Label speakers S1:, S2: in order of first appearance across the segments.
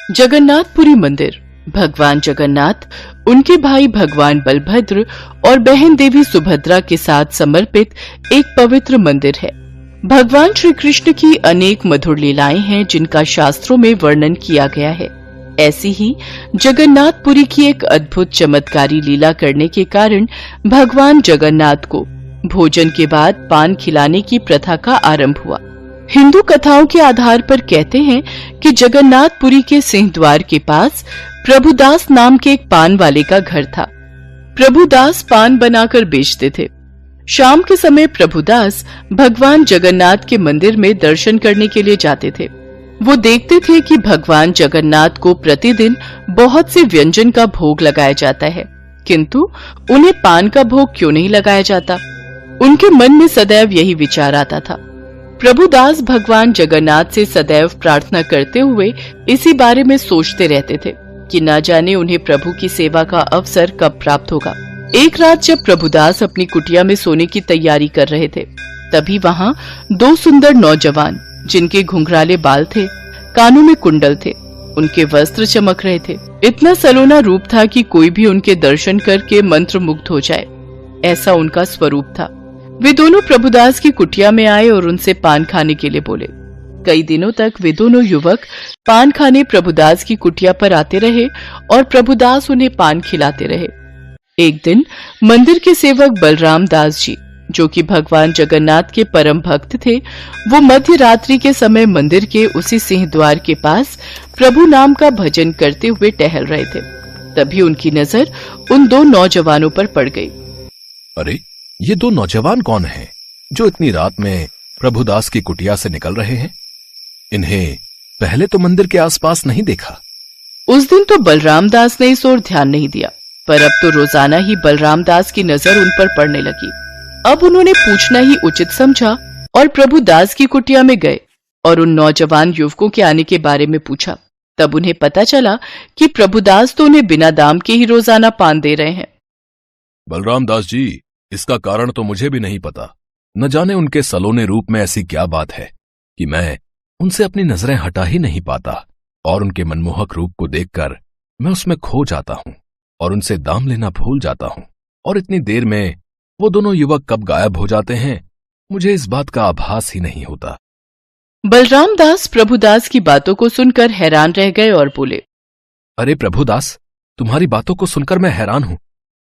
S1: जगन्नाथपुरी मंदिर भगवान जगन्नाथ, उनके भाई भगवान बलभद्र और बहन देवी सुभद्रा के साथ समर्पित एक पवित्र मंदिर है। भगवान श्री कृष्ण की अनेक मधुर लीलाएं हैं जिनका शास्त्रों में वर्णन किया गया है। ऐसी ही जगन्नाथपुरी की एक अद्भुत चमत्कारी लीला करने के कारण भगवान जगन्नाथ को भोजन के बाद पान खिलाने की प्रथा का आरंभ हुआ। हिंदू कथाओं के आधार पर कहते हैं कि जगन्नाथपुरी के सिंह द्वार के पास प्रभुदास नाम के एक पान वाले का घर था। प्रभुदास पान बनाकर बेचते थे। शाम के समय प्रभुदास भगवान जगन्नाथ के मंदिर में दर्शन करने के लिए जाते थे। वो देखते थे कि भगवान जगन्नाथ को प्रतिदिन बहुत से व्यंजन का भोग लगाया जाता है, किंतु उन्हें पान का भोग क्यों नहीं लगाया जाता। उनके मन में सदैव यही विचार आता था। प्रभुदास भगवान जगन्नाथ से सदैव प्रार्थना करते हुए इसी बारे में सोचते रहते थे कि न जाने उन्हें प्रभु की सेवा का अवसर कब प्राप्त होगा। एक रात जब प्रभुदास अपनी कुटिया में सोने की तैयारी कर रहे थे, तभी वहाँ दो सुंदर नौजवान, जिनके घुंघराले बाल थे, कानों में कुंडल थे, उनके वस्त्र चमक रहे थे। इतना सलोना रूप था कि कोई भी उनके दर्शन करके मंत्रमुग्ध हो जाए, ऐसा उनका स्वरूप था। वे दोनों प्रभुदास की कुटिया में आए और उनसे पान खाने के लिए बोले। कई दिनों तक वे दोनों युवक पान खाने प्रभुदास की कुटिया पर आते रहे और प्रभुदास उन्हें पान खिलाते रहे। एक दिन मंदिर के सेवक बलराम दास जी, जो कि भगवान जगन्नाथ के परम भक्त थे, वो मध्य रात्रि के समय मंदिर के उसी सिंह द्वार के पास प्रभु नाम का भजन करते हुए टहल रहे थे। तभी उनकी नजर उन दो नौजवानों पर पड़ गई।
S2: अरे, ये दो नौजवान कौन हैं जो इतनी रात में प्रभुदास की कुटिया से निकल रहे हैं? इन्हें पहले तो मंदिर के आसपास नहीं देखा।
S1: उस दिन तो बलराम दास ने इस ओर ध्यान नहीं दिया, पर अब तो रोजाना ही बलराम दास की नजर उन पर पड़ने लगी। अब उन्होंने पूछना ही उचित समझा और प्रभुदास की कुटिया में गए और उन नौजवान युवकों के आने के बारे में पूछा। तब उन्हें पता चला कि प्रभुदास तो उन्हें बिना दाम के ही रोजाना पान दे रहे हैं।
S2: बलराम दास जी, इसका कारण तो मुझे भी नहीं पता। न जाने उनके सलोने रूप में ऐसी क्या बात है कि मैं उनसे अपनी नजरें हटा ही नहीं पाता, और उनके मनमोहक रूप को देखकर मैं उसमें खो जाता हूं और उनसे दाम लेना भूल जाता हूं। और इतनी देर में वो दोनों युवक कब गायब हो जाते हैं, मुझे इस बात का आभास ही नहीं होता।
S1: बलराम दास प्रभुदास की बातों को सुनकर हैरान रह गए और बोले,
S2: अरे प्रभुदास, तुम्हारी बातों को सुनकर मैं हैरान हूं।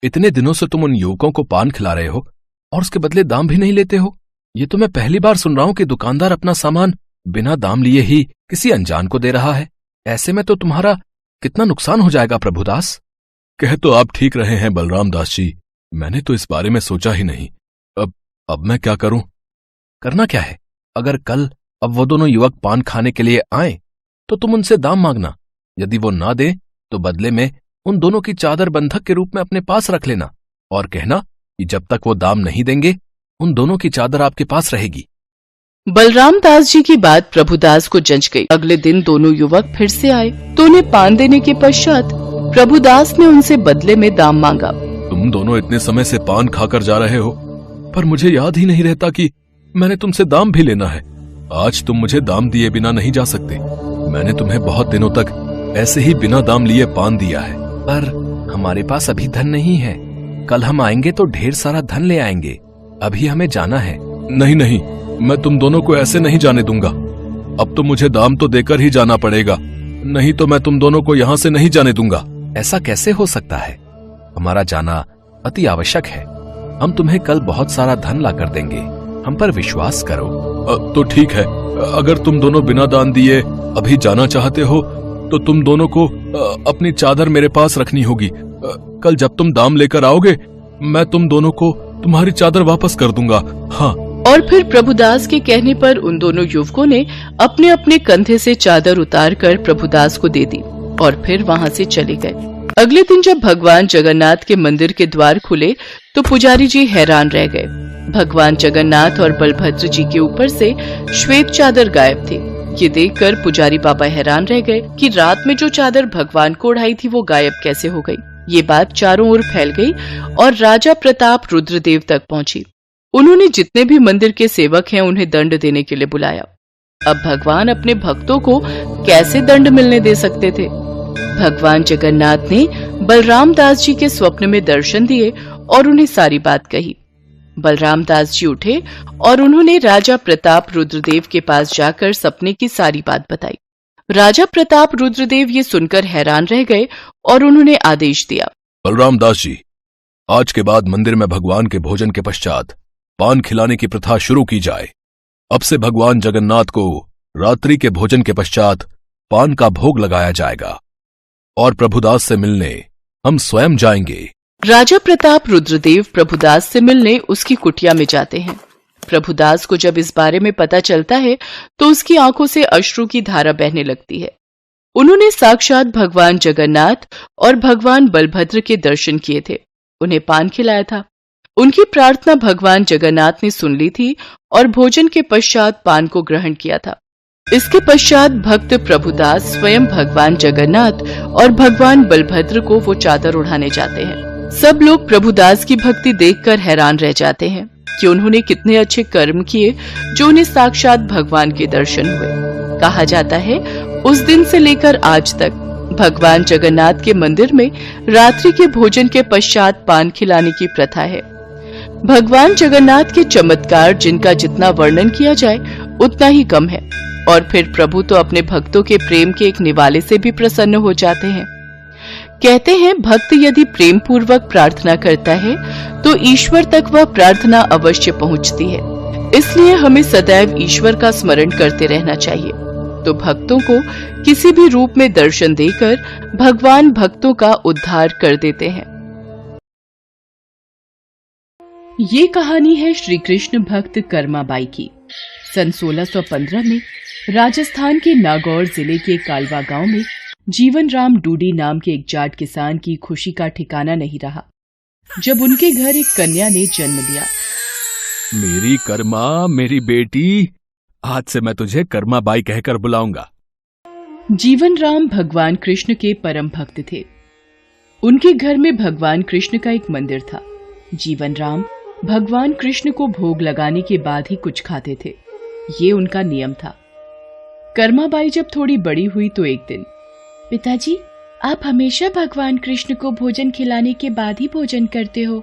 S2: इतने दिनों से तुम उन युवकों को पान खिला रहे हो और उसके बदले दाम भी नहीं लेते हो। ये तो मैं पहली बार सुन रहा हूं कि दुकानदार अपना सामान बिना दाम लिए ही किसी अनजान को दे रहा है। ऐसे में तो तुम्हारा कितना नुकसान हो जाएगा प्रभुदास। कह तो आप ठीक रहे हैं बलराम दास जी, मैंने तो इस बारे में सोचा ही नहीं। अब मैं क्या करूं? करना क्या है? अगर कल अब वो दोनों युवक पान खाने के लिए आए तो तुम उनसे दाम मांगना। यदि वो ना दे तो बदले में उन दोनों की चादर बंधक के रूप में अपने पास रख लेना और कहना कि जब तक वो दाम नहीं देंगे उन दोनों की चादर आपके पास रहेगी।
S1: बलराम दास जी की बात प्रभुदास को जंच गई। अगले दिन दोनों युवक फिर से आए तो उन्हें पान देने के पश्चात प्रभुदास ने उनसे बदले में दाम मांगा।
S2: तुम दोनों इतने समय से पान खाकर जा रहे हो, पर मुझे याद ही नहीं रहता कि मैंने तुमसे दाम भी लेना है। आज तुम मुझे दाम दिए बिना नहीं जा सकते। मैंने तुम्हें बहुत दिनों तक ऐसे ही बिना दाम लिए पान दिया है। पर हमारे पास अभी धन नहीं है। कल हम आएंगे तो ढेर सारा धन ले आएंगे। अभी हमें जाना है। नहीं नहीं, मैं तुम दोनों को ऐसे नहीं जाने दूंगा। अब तो मुझे दाम तो देकर ही जाना पड़ेगा, नहीं तो मैं तुम दोनों को यहाँ से नहीं जाने दूंगा। ऐसा कैसे हो सकता है? हमारा जाना अति आवश्यक है। हम तुम्हें कल बहुत सारा धन ला कर देंगे, हम पर विश्वास करो। तो ठीक है, अगर तुम दोनों बिना दान दिए अभी जाना चाहते हो तो तुम दोनों को अपनी चादर मेरे पास रखनी होगी। कल जब तुम दाम लेकर आओगे मैं तुम दोनों को तुम्हारी चादर वापस कर दूंगा। हाँ।
S1: और फिर प्रभुदास के कहने पर उन दोनों युवकों ने अपने अपने कंधे से चादर उतारकर प्रभुदास को दे दी और फिर वहाँ से चले गए। अगले दिन जब भगवान जगन्नाथ के मंदिर के द्वार खुले तो पुजारी जी हैरान रह गए। भगवान जगन्नाथ और बलभद्र जी के ऊपर से श्वेत चादर गायब थी। ये देखकर पुजारी बाबा हैरान रह गए कि रात में जो चादर भगवान को ओढ़ाई थी वो गायब कैसे हो गई। ये बात चारों ओर फैल गई और राजा प्रताप रुद्रदेव तक पहुंची। उन्होंने जितने भी मंदिर के सेवक हैं उन्हें दंड देने के लिए बुलाया। अब भगवान अपने भक्तों को कैसे दंड मिलने दे सकते थे। भगवान जगन्नाथ ने बलराम दास जी के स्वप्न में दर्शन दिए और उन्हें सारी बात कही। बलराम दास जी उठे और उन्होंने राजा प्रताप रुद्रदेव के पास जाकर सपने की सारी बात बताई। राजा प्रताप रुद्रदेव ये सुनकर हैरान रह गए और उन्होंने आदेश दिया,
S2: बलराम दास जी, आज के बाद मंदिर में भगवान के भोजन के पश्चात पान खिलाने की प्रथा शुरू की जाए। अब से भगवान जगन्नाथ को रात्रि के भोजन के पश्चात पान का भोग लगाया जाएगा और प्रभुदास से मिलने हम स्वयं जाएंगे।
S1: राजा प्रताप रुद्रदेव प्रभुदास से मिलने उसकी कुटिया में जाते हैं। प्रभुदास को जब इस बारे में पता चलता है तो उसकी आंखों से अश्रु की धारा बहने लगती है। उन्होंने साक्षात भगवान जगन्नाथ और भगवान बलभद्र के दर्शन किए थे, उन्हें पान खिलाया था। उनकी प्रार्थना भगवान जगन्नाथ ने सुन ली थी और भोजन के पश्चात पान को ग्रहण किया था। इसके पश्चात भक्त प्रभुदास स्वयं भगवान जगन्नाथ और भगवान बलभद्र को वो चादर उड़ाने जाते हैं। सब लोग प्रभुदास की भक्ति देखकर हैरान रह जाते हैं कि उन्होंने कितने अच्छे कर्म किए जो उन्हें साक्षात भगवान के दर्शन हुए। कहा जाता है उस दिन से लेकर आज तक भगवान जगन्नाथ के मंदिर में रात्रि के भोजन के पश्चात पान खिलाने की प्रथा है। भगवान जगन्नाथ के चमत्कार जिनका जितना वर्णन किया जाए उतना ही कम है और फिर प्रभु तो अपने भक्तों के प्रेम के एक निवाले से भी प्रसन्न हो जाते हैं। कहते हैं भक्त यदि प्रेम पूर्वक प्रार्थना करता है तो ईश्वर तक वह प्रार्थना अवश्य पहुंचती है। इसलिए हमें सदैव ईश्वर का स्मरण करते रहना चाहिए। तो भक्तों को किसी भी रूप में दर्शन देकर भगवान भक्तों का उद्धार कर देते हैं। ये कहानी है श्री कृष्ण भक्त कर्माबाई की। सन 1615 में राजस्थान के नागौर जिले के कालवा गांव में जीवन राम डूडी नाम के एक जाट किसान की खुशी का ठिकाना नहीं रहा जब उनके घर एक कन्या ने जन्म लिया।
S2: मेरी कर्मा, मेरी बेटी, आज से मैं तुझे कर्माबाई कहकर बुलाऊंगा।
S1: जीवन राम भगवान कृष्ण के परम भक्त थे। उनके घर में भगवान कृष्ण का एक मंदिर था। जीवन राम भगवान कृष्ण को भोग लगाने के बाद ही कुछ खाते थे, ये उनका नियम था। कर्माबाई जब थोड़ी बड़ी हुई तो एक दिन, पिताजी, आप हमेशा भगवान कृष्ण को भोजन खिलाने के बाद ही भोजन करते हो।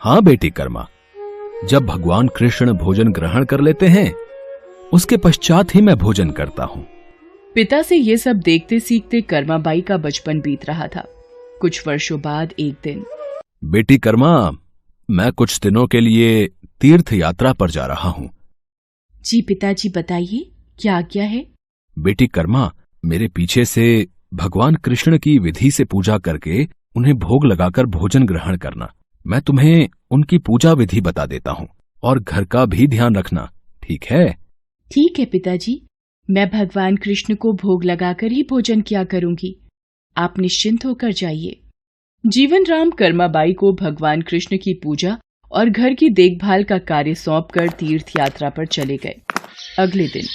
S2: हाँ बेटी कर्मा, जब भगवान कृष्ण भोजन ग्रहण कर लेते हैं उसके पश्चात ही मैं भोजन करता हूँ।
S1: पिता से ये सब देखते सीखते कर्माबाई का बचपन बीत रहा था। कुछ वर्षों बाद एक दिन,
S2: बेटी कर्मा, मैं कुछ दिनों के लिए तीर्थ यात्रा पर जा रहा हूँ।
S1: जी पिताजी, बताइए क्या आज्ञा है।
S2: बेटी कर्मा, मेरे पीछे से भगवान कृष्ण की विधि से पूजा करके उन्हें भोग लगाकर भोजन ग्रहण करना। मैं तुम्हें उनकी पूजा विधि बता देता हूँ और घर का भी ध्यान रखना, ठीक है?
S1: ठीक है पिताजी, मैं भगवान कृष्ण को भोग लगाकर ही भोजन किया करूंगी। आप निश्चिंत होकर जाइए। जीवन राम कर्माबाई को भगवान कृष्ण की पूजा और घर की देखभाल का कार्य सौंपकर तीर्थ यात्रा पर चले गए। अगले दिन,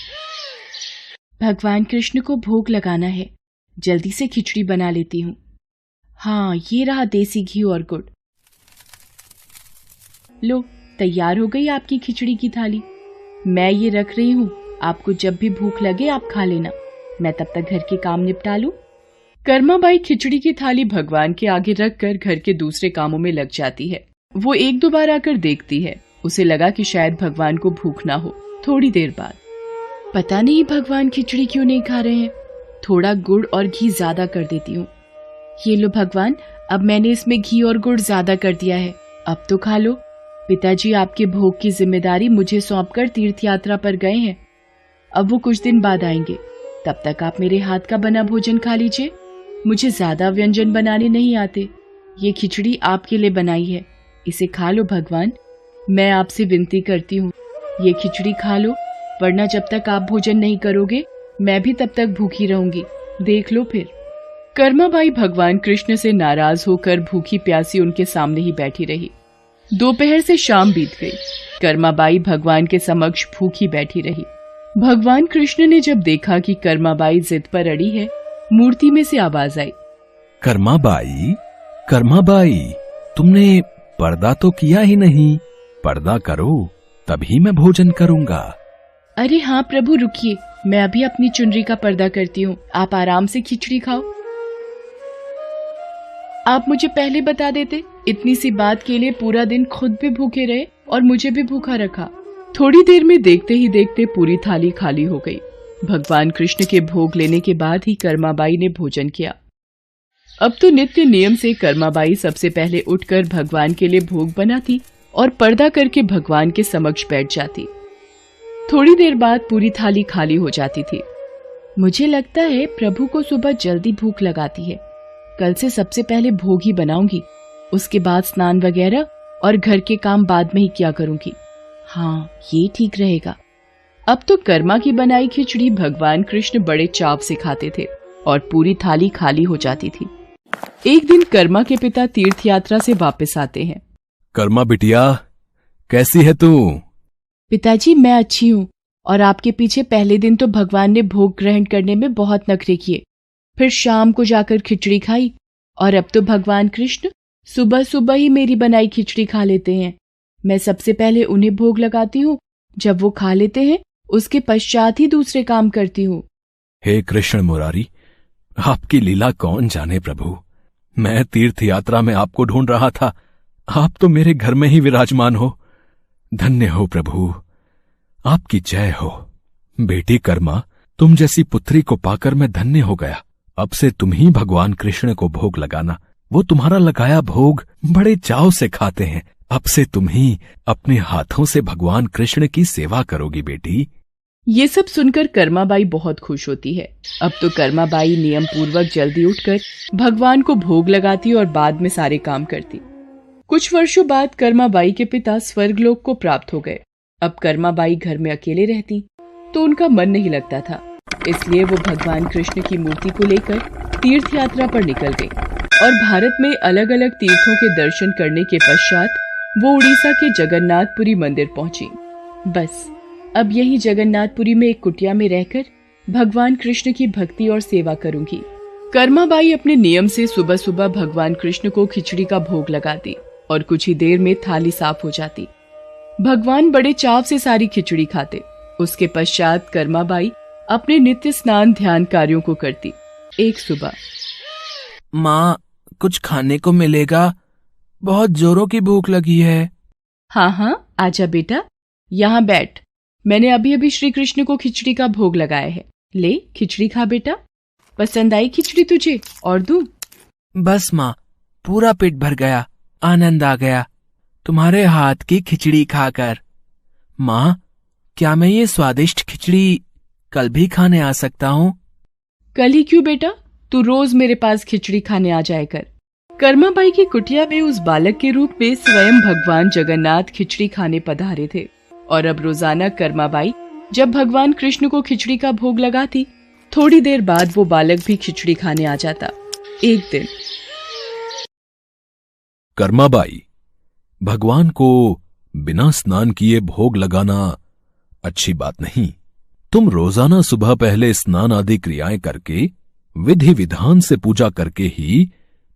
S1: भगवान कृष्ण को भोग लगाना है, जल्दी से खिचड़ी बना लेती हूँ। हाँ, ये रहा देसी घी और गुड़। लो, तैयार हो गई आपकी खिचड़ी की थाली। मैं ये रख रही हूँ, आपको जब भी भूख लगे आप खा लेना। मैं तब तक घर के काम निपटा लूं। कर्माबाई खिचड़ी की थाली भगवान के आगे रखकर घर के दूसरे कामों में लग जाती है। वो एक दो बार आकर देखती है। उसे लगा कि शायद भगवान को भूख ना हो। थोड़ी देर बाद, पता नहीं भगवान खिचड़ी क्यों नहीं खा रहे हैं। थोड़ा गुड़ और घी ज्यादा कर देती हूँ। ये लो भगवान, अब मैंने इसमें घी और गुड़ ज्यादा कर दिया है, अब तो खा लो। पिताजी आपके भोग की जिम्मेदारी मुझे सौंपकर तीर्थ यात्रा पर गए हैं। अब वो कुछ दिन बाद आएंगे, तब तक आप मेरे हाथ का बना भोजन खा लीजिए। मुझे ज्यादा व्यंजन बनाने नहीं आते। ये खिचड़ी आपके लिए बनाई है, इसे खा लो भगवान। मैं आपसे विनती करती हूँ, ये खिचड़ी खा लो, वरना जब तक आप भोजन नहीं करोगे मैं भी तब तक भूखी रहूंगी। देख लो फिर। कर्माबाई भगवान कृष्ण से नाराज होकर भूखी प्यासी उनके सामने ही बैठी रही। दोपहर से शाम बीत गई। कर्माबाई भगवान के समक्ष भूखी बैठी रही। भगवान कृष्ण ने जब देखा कि कर्माबाई जिद पर अड़ी है, मूर्ति में से आवाज आई,
S2: कर्माबाई, कर्माबाई, तुमने पर्दा तो किया ही नहीं। पर्दा करो, तभी मैं भोजन करूंगा।
S1: अरे हाँ प्रभु रुकिए, मैं अभी अपनी चुनरी का पर्दा करती हूँ, आप आराम से खिचड़ी खाओ। आप मुझे पहले बता देते, इतनी सी बात के लिए पूरा दिन खुद भी भूखे रहे और मुझे भी भूखा रखा। थोड़ी देर में देखते ही देखते पूरी थाली खाली हो गई। भगवान कृष्ण के भोग लेने के बाद ही कर्माबाई ने भोजन किया। अब तो नित्य नियम से कर्माबाई सबसे पहले उठकर भगवान के लिए भोग बनाती और पर्दा करके भगवान के समक्ष बैठ जाती। थोड़ी देर बाद पूरी थाली खाली हो जाती थी। मुझे लगता है प्रभु को सुबह जल्दी भूख लगाती है। कल से सबसे पहले भोग ही बनाऊंगी, उसके बाद स्नान वगैरह और घर के काम बाद में ही किया करूंगी। हाँ, ये ठीक रहेगा। अब तो कर्मा की बनाई खिचड़ी भगवान कृष्ण बड़े चाव से खाते थे और पूरी थाली खाली हो जाती थी। एक दिन कर्मा के पिता तीर्थ यात्रा से वापस आते हैं।
S2: कर्मा बिटिया, कैसी है तू?
S1: पिताजी मैं अच्छी हूँ, और आपके पीछे पहले दिन तो भगवान ने भोग ग्रहण करने में बहुत नखरे किए, फिर शाम को जाकर खिचड़ी खाई, और अब तो भगवान कृष्ण सुबह सुबह ही मेरी बनाई खिचड़ी खा लेते हैं। मैं सबसे पहले उन्हें भोग लगाती हूँ, जब वो खा लेते हैं उसके पश्चात ही दूसरे काम करती हूँ।
S2: हे कृष्ण मुरारी, आपकी लीला कौन जाने प्रभु। मैं तीर्थ यात्रा में आपको ढूंढ रहा था, आप तो मेरे घर में ही विराजमान हो। धन्य हो प्रभु, आपकी जय हो। बेटी कर्मा, तुम जैसी पुत्री को पाकर मैं धन्य हो गया। अब से तुम ही भगवान कृष्ण को भोग लगाना। वो तुम्हारा लगाया भोग बड़े चाव से खाते हैं। अब से तुम ही अपने हाथों से भगवान कृष्ण की सेवा करोगी बेटी।
S1: ये सब सुनकर कर्माबाई बहुत खुश होती है। अब तो कर्माबाई नियम पूर्वक जल्दी उठकर भगवान को भोग लगाती और बाद में सारे काम करती। कुछ वर्षों बाद कर्माबाई के पिता स्वर्गलोक को प्राप्त हो गए। अब कर्माबाई घर में अकेले रहती तो उनका मन नहीं लगता था, इसलिए वो भगवान कृष्ण की मूर्ति को लेकर तीर्थ यात्रा पर निकल गई और भारत में अलग अलग तीर्थों के दर्शन करने के पश्चात वो उड़ीसा के जगन्नाथपुरी मंदिर पहुंची। बस अब यही जगन्नाथपुरी में एक कुटिया में रहकर भगवान कृष्ण की भक्ति और सेवा करूंगी। कर्माबाई अपने नियम से सुबह सुबह भगवान कृष्ण को खिचड़ी का भोग लगाती और कुछ ही देर में थाली साफ हो जाती। भगवान बड़े चाव से सारी खिचड़ी खाते। उसके पश्चात कर्माबाई अपने नित्य स्नान ध्यान कार्यों को करती। एक सुबह,
S3: माँ कुछ खाने को मिलेगा? बहुत जोरों की भूख लगी है।
S1: हाँ हाँ आजा बेटा, यहाँ बैठ। मैंने अभी अभी श्री कृष्ण को खिचड़ी का भोग लगाया है। ले खिचड़ी खा बेटा। पसंद आई खिचड़ी तुझे? और दूं?
S3: बस माँ, पूरा पेट भर गया, आनंद आ गया तुम्हारे हाथ की खिचड़ी खाकर। माँ, क्या मैं ये स्वादिष्ट खिचड़ी कल भी खाने आ सकता हूँ?
S1: कल ही क्यों बेटा, तू रोज मेरे पास खिचड़ी खाने आ जाया कर। कर्माबाई की कुटिया में उस बालक के रूप में स्वयं भगवान जगन्नाथ खिचड़ी खाने पधारे थे और अब रोजाना कर्माबाई जब भगवान कृष्ण को खिचड़ी का भोग लगाती, थोड़ी देर बाद वो बालक भी खिचड़ी खाने आ जाता। एक दिन
S2: कर्माबाई, भगवान को बिना स्नान किए भोग लगाना अच्छी बात नहीं। तुम रोजाना सुबह पहले स्नान आदि क्रियाएं करके विधि विधान से पूजा करके ही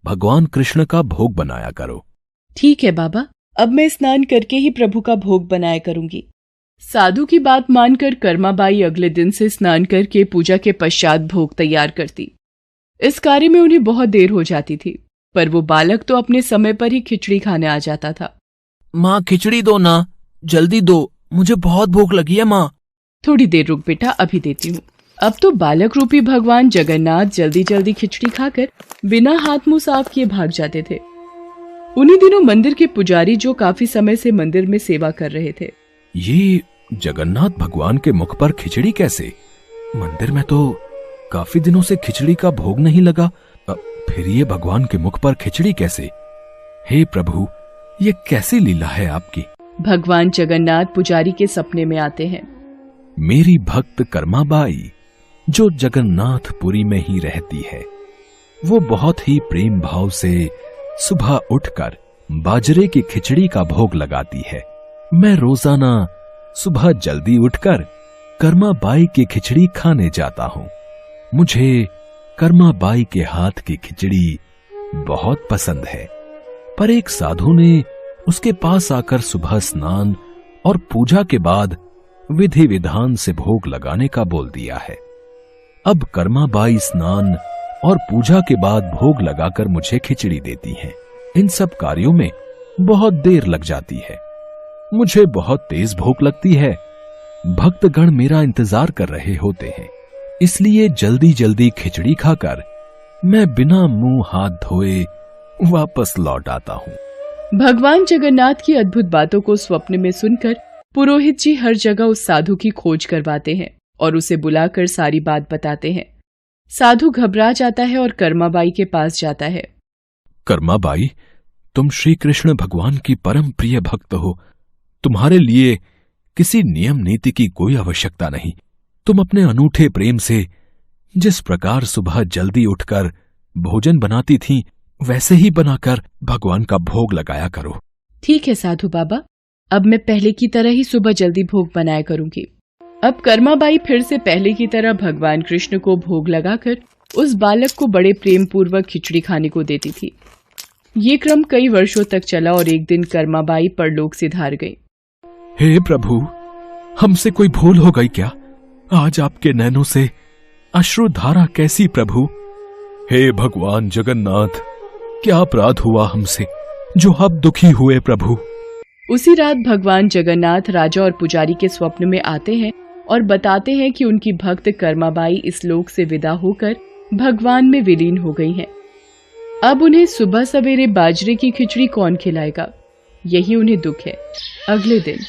S2: भगवान कृष्ण का भोग बनाया करो।
S1: ठीक है बाबा, अब मैं स्नान करके ही प्रभु का भोग बनाया करूंगी। साधु की बात मानकर कर्माबाई अगले दिन से स्नान करके पूजा के पश्चात भोग तैयार करती। इस कार्य में उन्हें बहुत देर हो जाती थी, पर वो बालक तो अपने समय पर ही खिचड़ी खाने आ जाता था।
S3: माँ खिचड़ी दो ना, जल्दी दो, मुझे बहुत भूख लगी है माँ।
S1: थोड़ी देर रुक बेटा, अभी देती हूँ। अब तो बालक रूपी भगवान जगन्नाथ जल्दी जल्दी खिचड़ी खाकर बिना हाथ मुंह साफ किए भाग जाते थे। उन्हीं दिनों मंदिर के पुजारी जो काफी समय से मंदिर में सेवा कर रहे थे,
S2: ये जगन्नाथ भगवान के मुख पर खिचड़ी कैसे? मंदिर में तो काफी दिनों से खिचड़ी का भोग नहीं लगा, फिर ये भगवान के मुख पर खिचड़ी कैसे? हे प्रभु, ये कैसी लीला है आपकी?
S1: भगवान जगन्नाथ पुजारी के सपने में आते हैं।
S2: मेरी भक्त कर्माबाई जो जगन्नाथपुरी में ही रहती है, वो बहुत ही प्रेम भाव से सुबह उठकर बाजरे की खिचड़ी का भोग लगाती है। मैं रोजाना सुबह जल्दी उठकर कर्माबाई की खिचड़ी खाने जाता हूँ। मुझे कर्माबाई के हाथ की खिचड़ी बहुत पसंद है। पर एक साधु ने उसके पास आकर सुबह स्नान और पूजा के बाद विधि विधान से भोग लगाने का बोल दिया है। अब कर्माबाई स्नान और पूजा के बाद भोग लगाकर मुझे खिचड़ी देती हैं। इन सब कार्यों में बहुत देर लग जाती है। मुझे बहुत तेज भूख लगती है। भक्तगण मेरा इंतजार कर रहे होते हैं, इसलिए जल्दी जल्दी खिचड़ी खाकर मैं बिना मुंह हाथ धोए वापस लौट आता हूँ।
S1: भगवान जगन्नाथ की अद्भुत बातों को स्वप्न में सुनकर पुरोहित जी हर जगह उस साधु की खोज करवाते हैं और उसे बुलाकर सारी बात बताते हैं। साधु घबरा जाता है और कर्माबाई के पास जाता है।
S2: कर्माबाई, तुम श्री कृष्ण भगवान की परम प्रिय भक्त हो। तुम्हारे लिए किसी नियम नीति की कोई आवश्यकता नहीं। तुम अपने अनूठे प्रेम से जिस प्रकार सुबह जल्दी उठकर भोजन बनाती थीं, वैसे ही बनाकर भगवान का भोग लगाया करो।
S1: ठीक है साधु बाबा, अब मैं पहले की तरह ही सुबह जल्दी भोग बनाया करूंगी। अब कर्माबाई फिर से पहले की तरह भगवान कृष्ण को भोग लगाकर उस बालक को बड़े प्रेम पूर्वक खिचड़ी खाने को देती थी। ये क्रम कई वर्षों तक चला और एक दिन कर्माबाई परलोक सिधार गई।
S2: हे प्रभु, हमसे कोई भूल हो गई क्या? आज आपके नैनों से अश्रुधारा कैसी प्रभु? हे भगवान जगन्नाथ, क्या अपराध हुआ हमसे जो आप दुखी हुए प्रभु?
S1: उसी रात भगवान जगन्नाथ राजा और पुजारी के स्वप्न में आते हैं और बताते हैं कि उनकी भक्त कर्माबाई इस लोक से विदा होकर भगवान में विलीन हो गई हैं। अब उन्हें सुबह सवेरे बाजरे की खिचड़ी कौन खिलाएगा, यही उन्हें दुख है। अगले दिन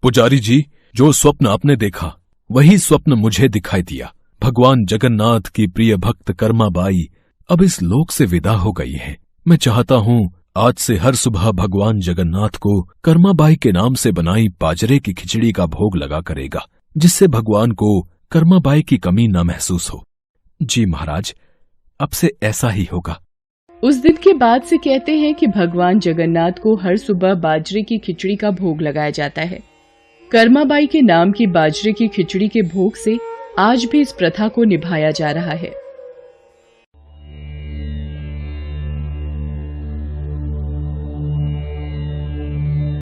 S2: पुजारी जी, जो स्वप्न आपने देखा वही स्वप्न मुझे दिखाई दिया। भगवान जगन्नाथ की प्रिय भक्त कर्माबाई अब इस लोक से विदा हो गई है। मैं चाहता हूँ आज से हर सुबह भगवान जगन्नाथ को कर्माबाई के नाम से बनाई बाजरे की खिचड़ी का भोग लगा करेगा, जिससे भगवान को कर्माबाई की कमी न महसूस हो। जी महाराज, अब से ऐसा ही होगा।
S1: उस दिन के बाद से कहते हैं कि भगवान जगन्नाथ को हर सुबह बाजरे की खिचड़ी का भोग लगाया जाता है। कर्माबाई के नाम की बाजरे की खिचड़ी के भोग से आज भी इस प्रथा को निभाया जा रहा है।